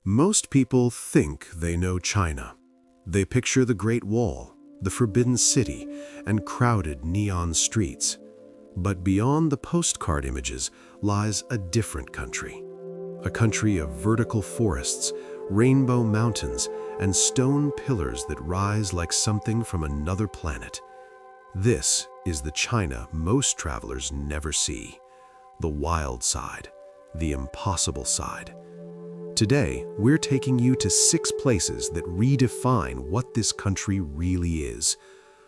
Most people think they know China. They picture the Great Wall, the Forbidden City, and crowded neon streets. But beyond the postcard images lies a different country. A country of vertical forests, rainbow mountains, and stone pillars that rise like something from another planet. This is the China most travelers never see. The wild side, the impossible side. Today, we're taking you to 6 places that redefine what this country really is.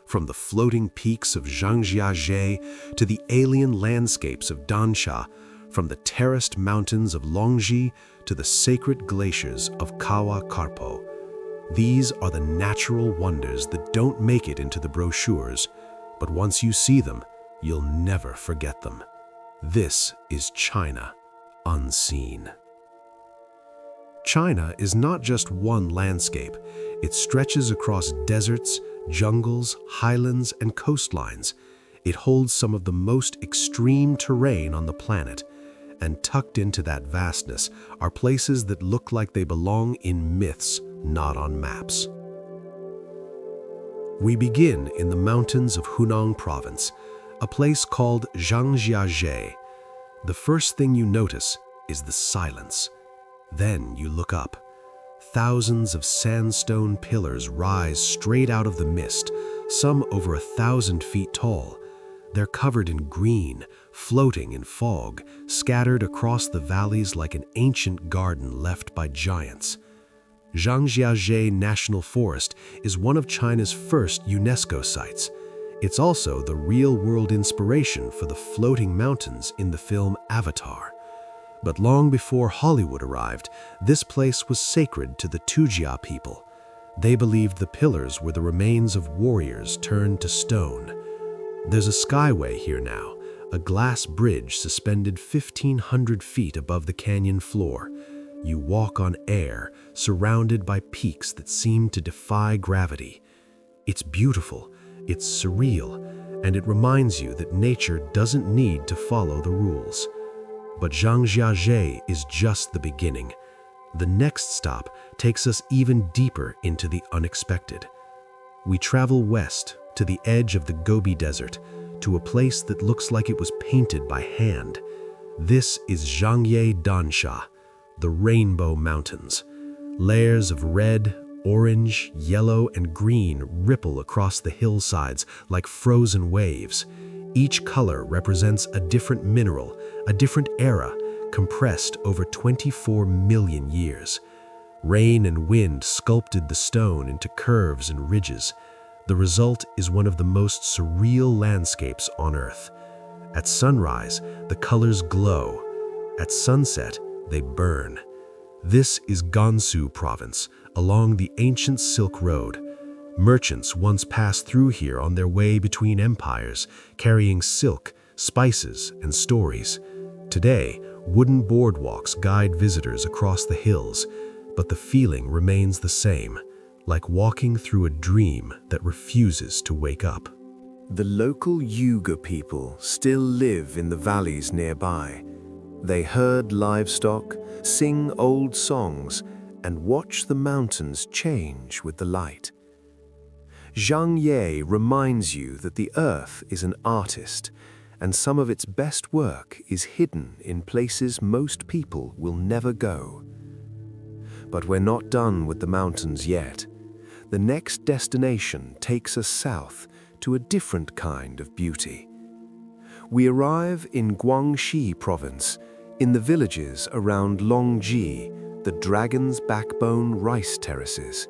From the floating peaks of Zhangjiajie to the alien landscapes of Dansha, from the terraced mountains of Longji to the sacred glaciers of Kawa Karpo. These are the natural wonders that don't make it into the brochures, but once you see them, you'll never forget them. This is China unseen. China is not just one landscape. It stretches across deserts, jungles, highlands, and coastlines. It holds some of the most extreme terrain on the planet. And tucked into that vastness are places that look like they belong in myths, not on maps. We begin in the mountains of Hunan Province, a place called Zhangjiajie. The first thing you notice is the silence. Then you look up. Thousands of sandstone pillars rise straight out of the mist, some over 1,000 feet tall. They're covered in green, floating in fog, scattered across the valleys like an ancient garden left by giants. Zhangjiajie National Forest is one of China's first UNESCO sites. It's also the real-world inspiration for the floating mountains in the film Avatar. But long before Hollywood arrived, this place was sacred to the Tujia people. They believed the pillars were the remains of warriors turned to stone. There's a skyway here now, a glass bridge suspended 1,500 feet above the canyon floor. You walk on air, surrounded by peaks that seem to defy gravity. It's beautiful, it's surreal, and it reminds you that nature doesn't need to follow the rules. But Zhangjiajie is just the beginning. The next stop takes us even deeper into the unexpected. We travel west to the edge of the Gobi Desert, to a place that looks like it was painted by hand. This is Zhangye Dansha, the Rainbow Mountains. Layers of red, orange, yellow, and green ripple across the hillsides like frozen waves. Each color represents a different mineral, a different era, compressed over 24 million years. Rain and wind sculpted the stone into curves and ridges. The result is one of the most surreal landscapes on Earth. At sunrise, the colors glow. At sunset, they burn. This is Gansu Province, along the ancient Silk Road. Merchants once passed through here on their way between empires, carrying silk, spices, and stories. Today, wooden boardwalks guide visitors across the hills, but the feeling remains the same, like walking through a dream that refuses to wake up. The local Yugur people still live in the valleys nearby. They herd livestock, sing old songs, and watch the mountains change with the light. Zhangye reminds you that the earth is an artist, and some of its best work is hidden in places most people will never go. But we're not done with the mountains yet. The next destination takes us south to a different kind of beauty. We arrive in Guangxi Province, in the villages around Longji, the Dragon's Backbone rice terraces.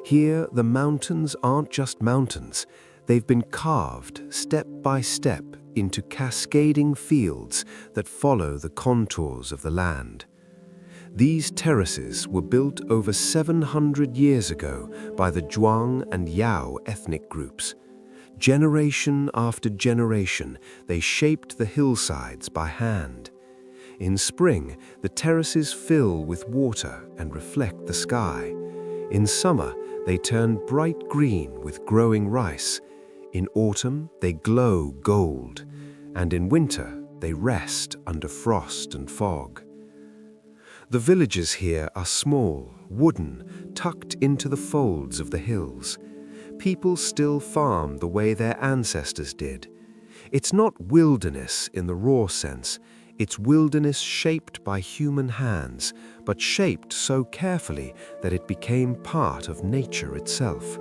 Here, the mountains aren't just mountains. They've been carved step by step into cascading fields that follow the contours of the land. These terraces were built over 700 years ago by the Zhuang and Yao ethnic groups. Generation after generation, they shaped the hillsides by hand. In spring, the terraces fill with water and reflect the sky. In summer, they turn bright green with growing rice. In autumn, they glow gold. And in winter, they rest under frost and fog. The villages here are small, wooden, tucked into the folds of the hills. People still farm the way their ancestors did. It's not wilderness in the raw sense. It's wilderness shaped by human hands, but shaped so carefully that it became part of nature itself.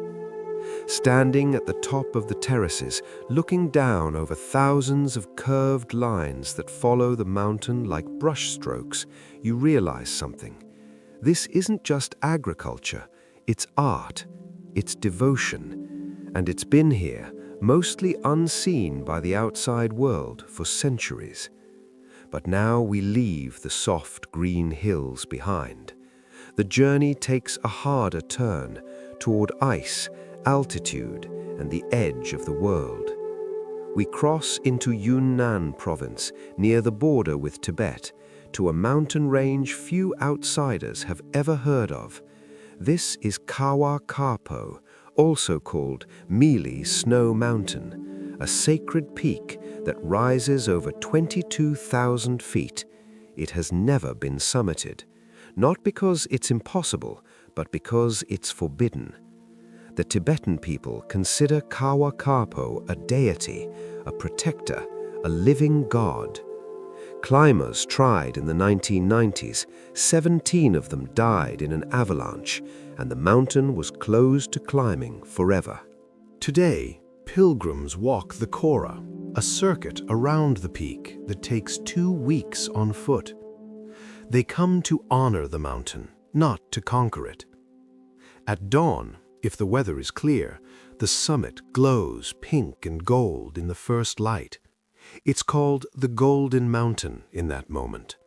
Standing at the top of the terraces, looking down over thousands of curved lines that follow the mountain like brushstrokes, you realize something. This isn't just agriculture, it's art, it's devotion, and it's been here, mostly unseen by the outside world, for centuries. But now we leave the soft green hills behind. The journey takes a harder turn toward ice, altitude, and the edge of the world. We cross into Yunnan province, near the border with Tibet, to a mountain range few outsiders have ever heard of. This is Kawa Karpo, also called Mealy Snow Mountain, a sacred peak that rises over 22,000 feet. It has never been summited, not because it's impossible, but because it's forbidden. The Tibetan people consider Kawa Karpo a deity, a protector, a living god. Climbers tried in the 1990s. 17 of them died in an avalanche, and the mountain was closed to climbing forever. Today, pilgrims walk the Kora, a circuit around the peak that takes 2 weeks on foot. They come to honor the mountain, not to conquer it. At dawn, if the weather is clear, the summit glows pink and gold in the first light. It's called the Golden Mountain in that moment.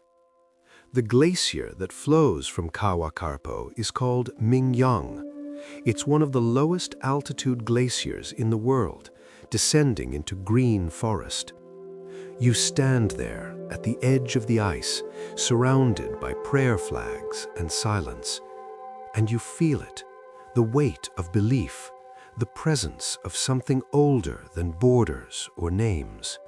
The glacier that flows from Kawa Karpo is called Mingyang. It's one of the lowest altitude glaciers in the world, descending into green forest. You stand there at the edge of the ice, surrounded by prayer flags and silence, and you feel it, the weight of belief, the presence of something older than borders or names.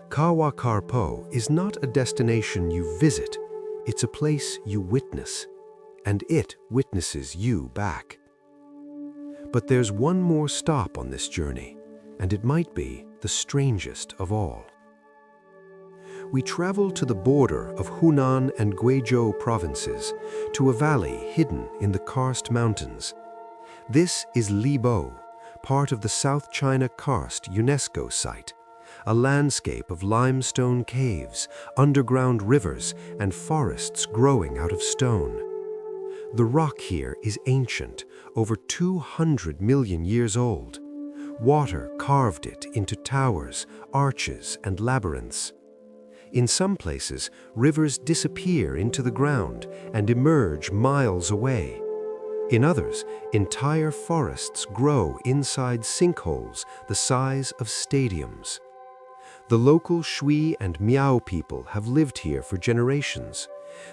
Kawa Karpo is not a destination you visit, it's a place you witness, and it witnesses you back. But there's one more stop on this journey, and it might be the strangest of all. We travel to the border of Hunan and Guizhou provinces, to a valley hidden in the Karst mountains. This is Libo, part of the South China Karst UNESCO site, a landscape of limestone caves, underground rivers, and forests growing out of stone. The rock here is ancient, over 200 million years old. Water carved it into towers, arches, and labyrinths. In some places, rivers disappear into the ground and emerge miles away. In others, entire forests grow inside sinkholes the size of stadiums. The local Shui and Miao people have lived here for generations.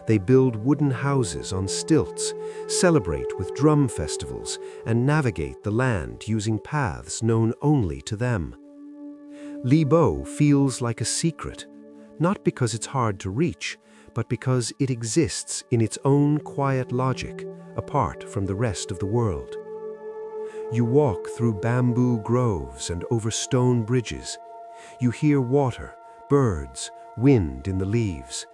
They build wooden houses on stilts, celebrate with drum festivals, and navigate the land using paths known only to them. Libo feels like a secret, not because it's hard to reach, but because it exists in its own quiet logic, apart from the rest of the world. You walk through bamboo groves and over stone bridges. You hear water, birds, wind in the leaves.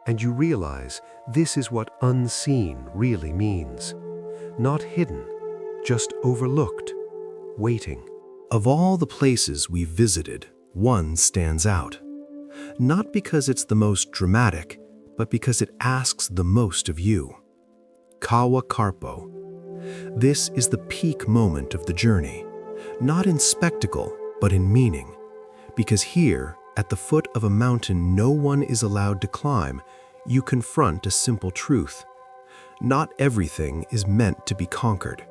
And you realize this is what unseen really means. Not hidden, just overlooked, waiting. Of all the places we've visited, one stands out. Not because it's the most dramatic, but because it asks the most of you. Kawa Karpo. This is the peak moment of the journey, not in spectacle, but in meaning. Because here, at the foot of a mountain no one is allowed to climb, you confront a simple truth. Not everything is meant to be conquered.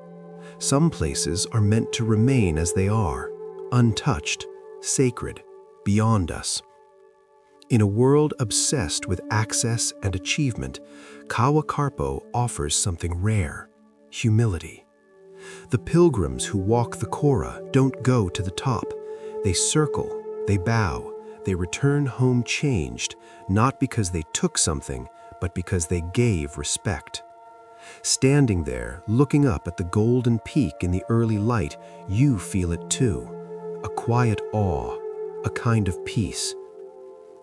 Some places are meant to remain as they are, untouched, sacred, beyond us. In a world obsessed with access and achievement, Kawa Karpo offers something rare: humility. The pilgrims who walk the Kora don't go to the top. They circle, they bow, they return home changed, not because they took something, but because they gave respect. Standing there, looking up at the golden peak in the early light, you feel it too. A quiet awe, a kind of peace.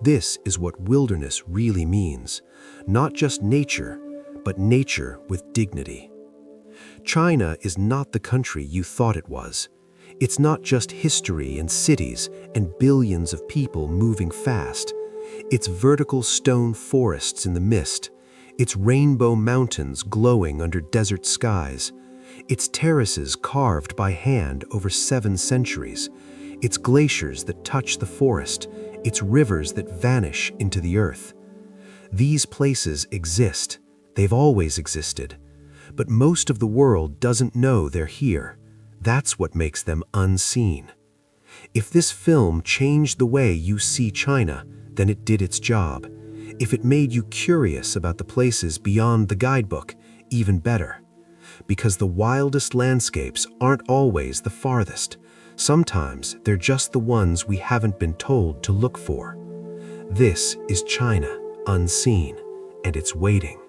This is what wilderness really means. Not just nature, but nature with dignity. China is not the country you thought it was. It's not just history and cities and billions of people moving fast. It's vertical stone forests in the mist. It's rainbow mountains glowing under desert skies. It's terraces carved by hand over 7 centuries. It's glaciers that touch the forest. It's rivers that vanish into the earth. These places exist. They've always existed. But most of the world doesn't know they're here. That's what makes them unseen. If this film changed the way you see China, then it did its job. If it made you curious about the places beyond the guidebook, even better. Because the wildest landscapes aren't always the farthest. Sometimes they're just the ones we haven't been told to look for. This is China, unseen, and it's waiting.